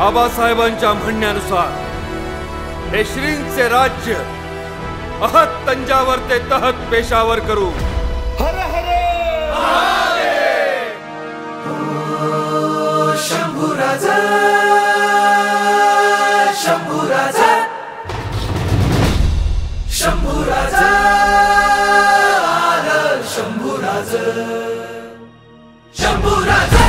आबासाहेबांच्या म्हणण्यानुसार हे श्रींचे राज्य अहत तंजावर ते तहत पेशावर करू। हर हर शंभू राजा, शंभू राजा, शंभू राजा, शंभू राजा, शंभू राजा।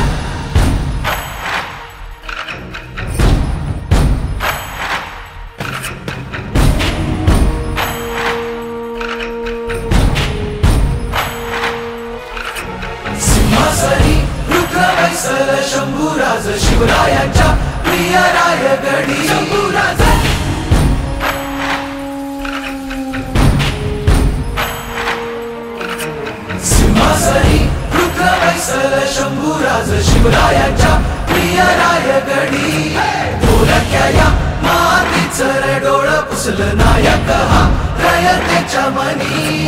सिंहासनी रुद्र वैसल शंभूराज शिवरायांच्या प्रिय रायगडी शंभूराज। सिंहासनी रुद्र वैसल शंभूराज शिवरायांच्या प्रिय रायगडी। ढोलक्या या मातीचं डोळ पुसलं नायक हा रयतेच्या मनी।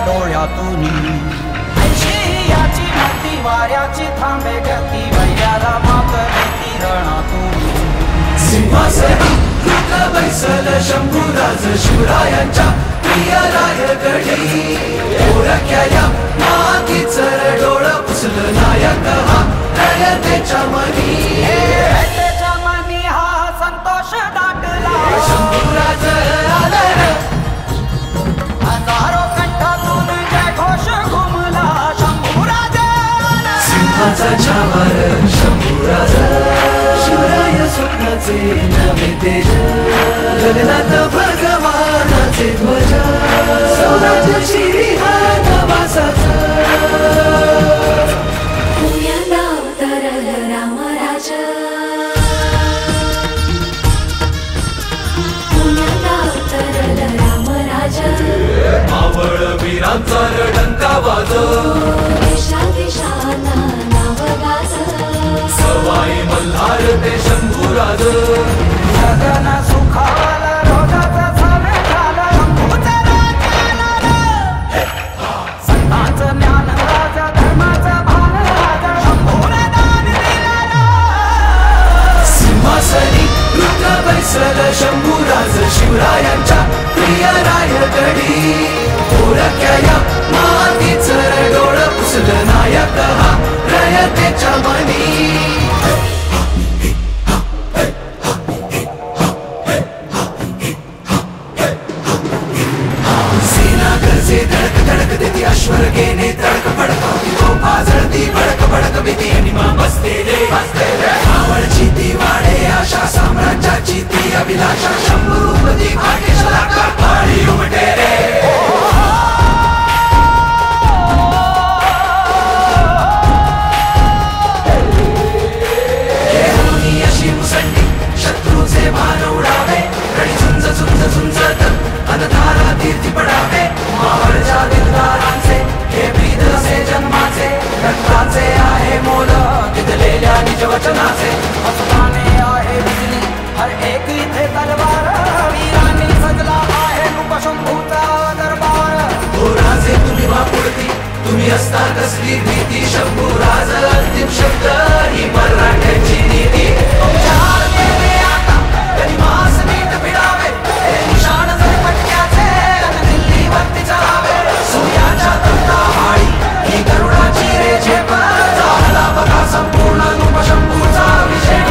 डोळ्यातून ऐशियाची माती वाऱ्याची थांबे गती वैऱ्याला मात देती रणातून। सिंहासनी रुद्र वैसल शंभूराज शिवरायांच्या प्रिय रायगडी। ढोलक्या या मातीचं डोळ पुसलं नायक हा रयतेच्या मनी। रयतेच्या मनी हा संतोष दाटला शंभूराज आला हजारो कंठातून जय घोष घुमला शंभूराज। सिंहाचा छावार शंभूराज शिवराय स्वप्नाचे नवे तेज। गगनात भगवानाचे ध्वज स्वराज्य शिरी हा नवासाचा। पुण्यांदा अवतरल रामराज, पुण्यांदा अवतरल रामराज। मावळ वीरांचा डंका वाज देशा देशांना नाव गाज। सवाई मल्हार ते शंभूराज। जगन सुखावलं रोजाचं झालं झालं शंभूचं राज्य आलं। संतांचं ज्ञान राजा धर्माचं भान राजा शंभूने दान दिलं। सिंहासनी रुद्र वैसल शंभूराज शिवरायांच्या प्रिय रायगडी। ढोलक्या या मातीचं डोळ पुसलं नायक हा रयतेच्या मनी। सेना गरजे धडक धडक देती अश्वरगेने तडक फडकावती तोफा जळती भडक भडक भीती अनिमा बसतेले आवडची ती वाडे आशा साम्राज्याची ती अभिलाषा। शंभूपती भाग्यशाला काळी उमटे रे। अशी मुसंडी शत्रूचे मान उडावे रणी झुंज झुंज झुंजत अनधारा तीर्थी पडावे। मावळच्या दिलदारांचे हे ब्रीद असे जन्माचे रक्ताचे आहे मोल तिथलेल्या निज वचनाचे। हसताने आहे बिजली हर एक इथे तलवार वीरांनी सजला आहे रूप शंभूचा दरबार। हो राजे तुम्ही वापुरती तुम्ही असता कसली भीती शंभूराज अंतिम शब्द ही मराठ्यांची नीती। तुमच्या आज्ञेने आता गनिमास नीट भिडावे हे निशाण जर पटक्याचे अन दिल्लीवरती चढावे। सूर्याच्या तंताहाळी ही गरुडाची रे झेप झाला बघा संपूर्ण रूप शंभूचा अभिषेक।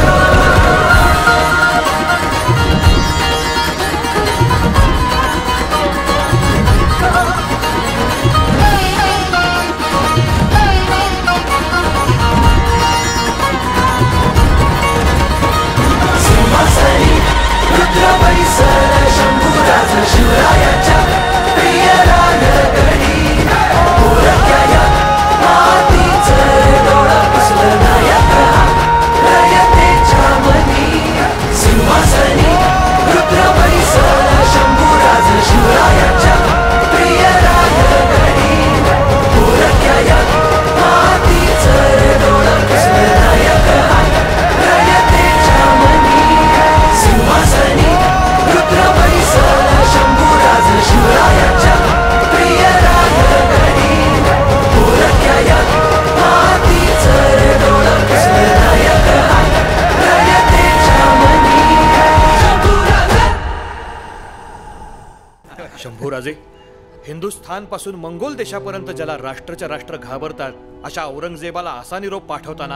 हिंदुस्थान पासून मंगोल देशापर्यंत ज्याला राष्ट्रच्या राष्ट्र घाबरतात अशा औरंगजेबाला असा निरोप पाठवताना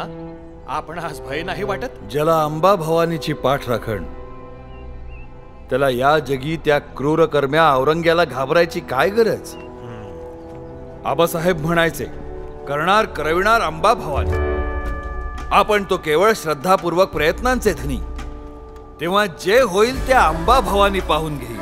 आपण आज भय नाही वाटत? ज्याला अंबा भवानीची पाठ राखण, त्याला या जगी त्या क्रूर कर्म्या औरंग्याला घाबरायची काय गरज? आबासाहेब म्हणायचे, करणार करविणार अंबा भवानी. आपण तो केवळ श्रद्धापूर्वक प्रयत्नांचे धनी. तेव्हा जे होईल ते अंबा भवानी पाहून घेईल.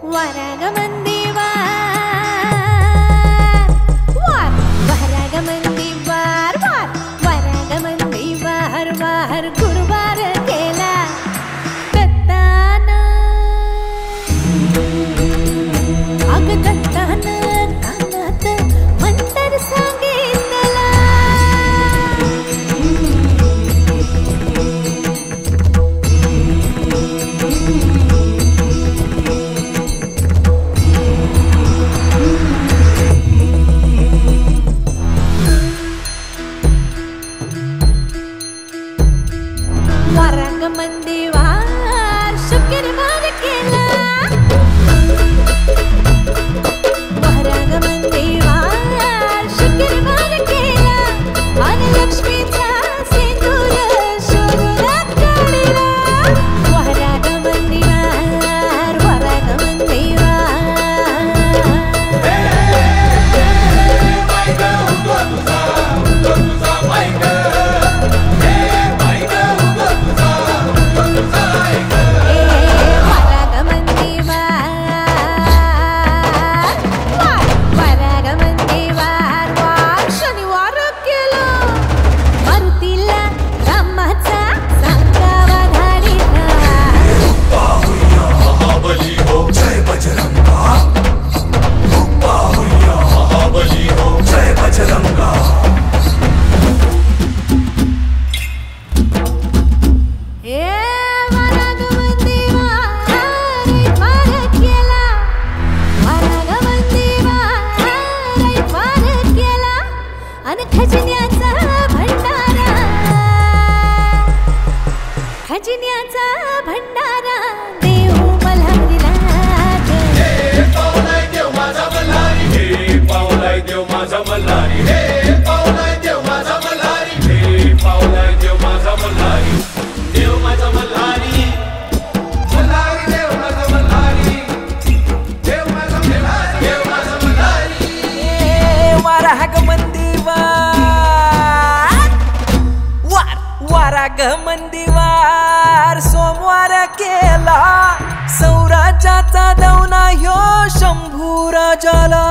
वरागमंदी वार वार वरागमंदी अन खजिन्याचा भंडारा, खजिन्याचा भंडारा देव मला दिला हे पावलाय देव माझा मल्हारी, हे पावलाय देव माझा मल्हारी, हे पावलाय देव माझा मल्हारी, हे पावलाय देव माझा मल्हारी, देव माझा मल्हारी, मल्हारी देव माझा मल्हारी, देव माझा मल्हारी, देव माझा मल्हारी. वाराग मंदिवार सोमवार केला, सौराज्याचा दौना ह्यो शंभू राजाला.